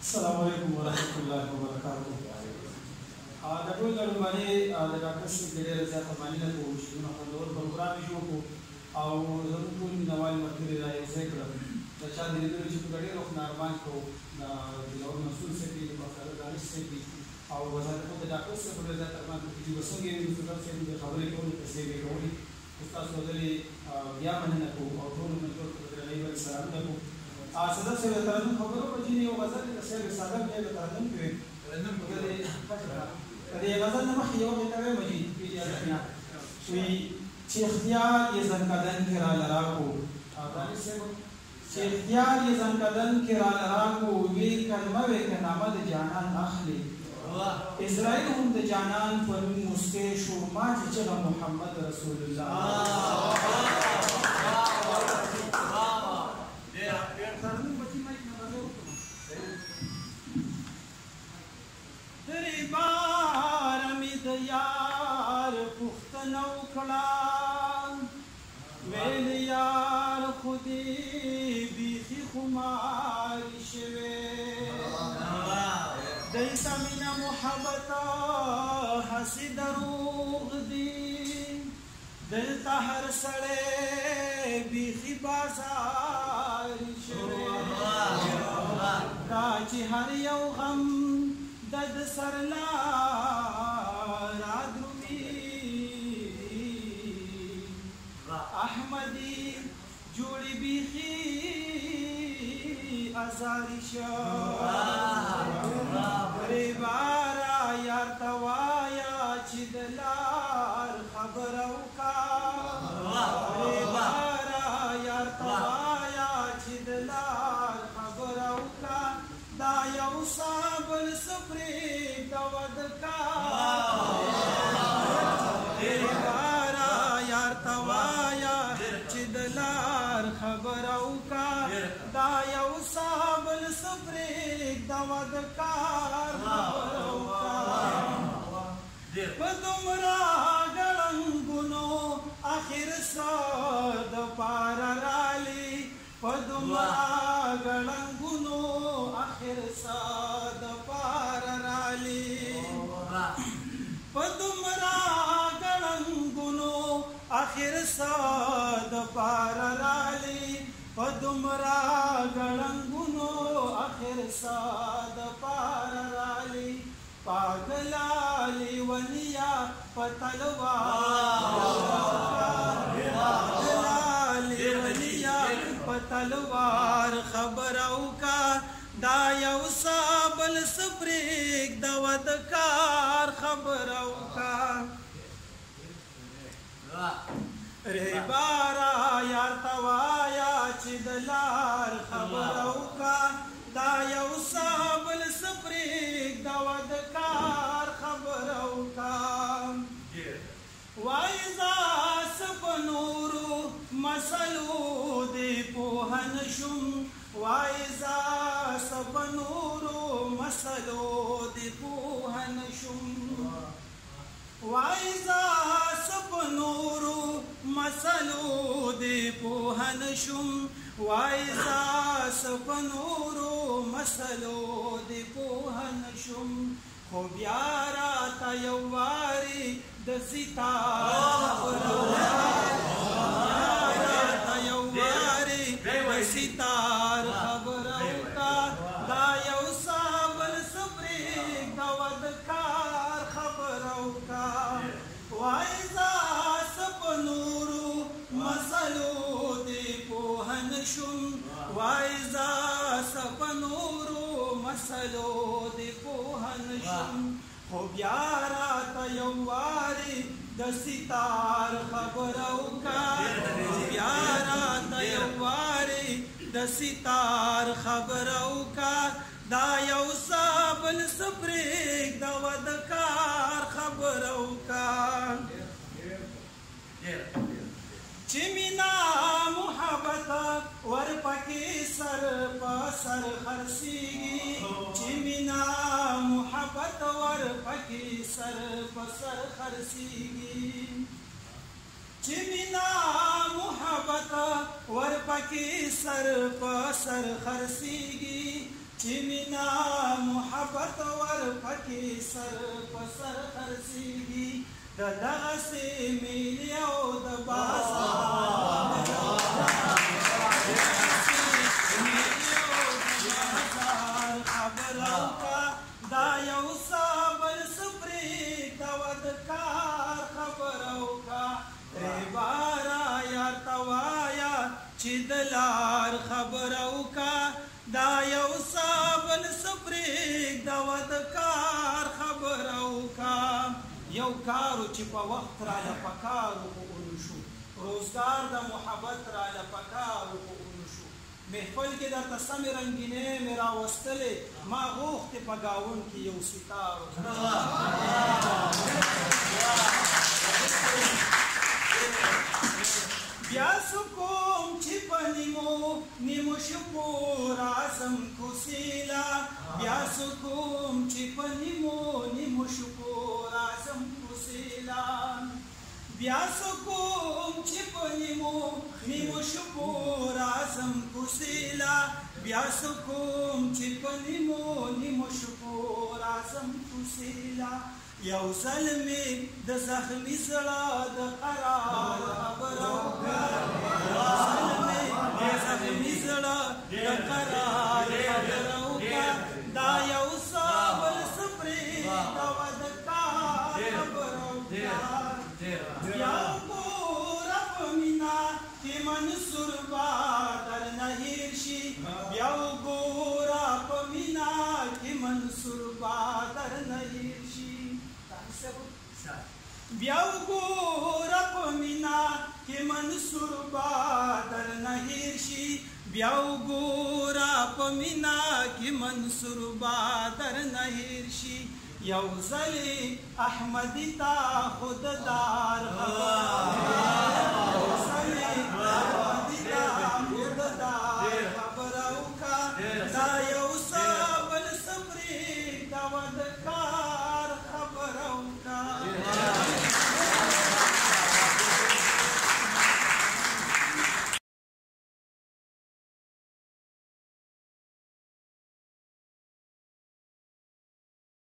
السلام علیکم ورحمۃ اللہ وبرکاتہ. د ټول ګډون باندې د ډاکټر صاحب ډېره زیاته مننه کوم چې موږ خوندور پروګرام جوړ کړو او زموږ ټول مینوال ملګري رايوځای کړل. د چا د لیدلو چې موږ ډېر وخت نه ارمان کوو د دلاور مسؤل صاحب دي، د ډاکټر دانش صاحب دي او وزارت د ډاکټر صاحب ډېر زیات ارمان کوو چې څنګه یې مسؤل صاحب د خبرې کولې تاسې یې کولې. استاد سودلي بیا مننه کوو او ټول ملګرو ته درناوی باندې سلامونه کوو. صدر صاحب ترنم خبرو په جینې یو غزل د صاحب صادق دی د ترنم کوي کدی غزل نه مخکې یو بېته ویم جي اجازه نه وي چې اختیار یې زنکدن کې را لراکو دانش صاحب چې اختیار یې زنکدن کې را لراکو وی کلمه وی که نامه د جانان اخلي اسرائیل هم د جانان په نوم مسکی شو ما چې چغه محمد رسول الله یار پختنو کړه ویل یار خودی بیخي خمار شوه دیتا مینا محبت حسی دروغ دی دلتا هر سړی بیخي بازار شوه دا چې هر یو غم دد سرلا احمدی جوړی بیخي ازاری شو ریبارا یار توایا چې دلار خبر اوکا ریبارا یار توایا چې دلار خبر اوکا دا یو صابل سپری دود کا خبر اوکا دا یو صابل سپریک دا ودکار خبر اوکا په دومره ګړنګونو اخر سر د پار رالی په دومره ګړنګونو اخر سر د پار رالی په دومره ګړنګونو اخر سر د پار رالی په دومره ګړنګونو اخر سر د پار رالی پاگلالی ونیا په تلوار پاگلالی ونیا په تلوار خبر اوکا دا یو صابل سپریک د ودکار خبر اوکا ریبارا یار توایا چې دلار خبر اوکا دا یو صابل سپریک دا ودکار خبر اوکا وایزا سپنورو مسلو دی پوهن شم وایزا سپنورو مسلو دی پوهن شم وایزا سپنورو مسلو دی پوهن شم وایزا سپنورو مسلو دی پوهن شم خو بیا راته یو واري د ستار خبر راته یو واري د ستار خبر اوکا دا یو صابل سپریک د ودکار خبر اوکا وایزا سپنورو مسلو دی پوهن شم وایزا سپنورو مسلو دی پوهن شم خو بیا راته یو واري د ستار خبر اوکا بیا راته یو واري د ستار خبر اوکا دا یو صابل سپریک د ودکار خبر اوکا چې مینا محبت ورپکې سر په سر خرڅېږي چې مینا محبت ورپکې سر په سر خرڅېږي چې مینا محبت ورپکې سر په سر خرڅېږي چې مینا محبت ورپکې سر په سر خرڅېږي د دغسې میلې او د بازار خبره وکړه دا یو څه بل څه پرېږده د کار خبره وکړه ریباره یار ته وایه چې د لار خبره وکړه دا یو څه بل څه پرېږده د کار خبره وکړه یو کارو چې په وخت راله پکارو خو اونو شو روزګار د محبت راله پکارو خو اونو شو محفل کې درته سمې رنګینې مې راوستلې ما غوښتې په ګاون کې یو ستارو بیا څه کوم چې په نیمو شپو راځم کوڅېله بیا څه کوم چې په نیمو شپو راځم کوڅېله بیا څه کوم چې په نیمو شپو راځم کوڅېله بیا څه کوم چې په نیمو شپو راځم کوڅېله یو ځل مې د زخمي زړه د قرار خبره وکړه یو ځل مې د زخمي زړه د قرار خبره وکړه دا یو څه بل څه پرېږده د کار خبره وکړه بیا وګوره په مینا کې منصور به درنه هېر شي بیا وګوره په مینا کې منصور به درنه هېر شي بیا وګوره په مینا کې منصور به درنه هېر شي بیا وګوره په مینا کې منصور به درنه هېر شي یو ځلې احمدي تا خود دا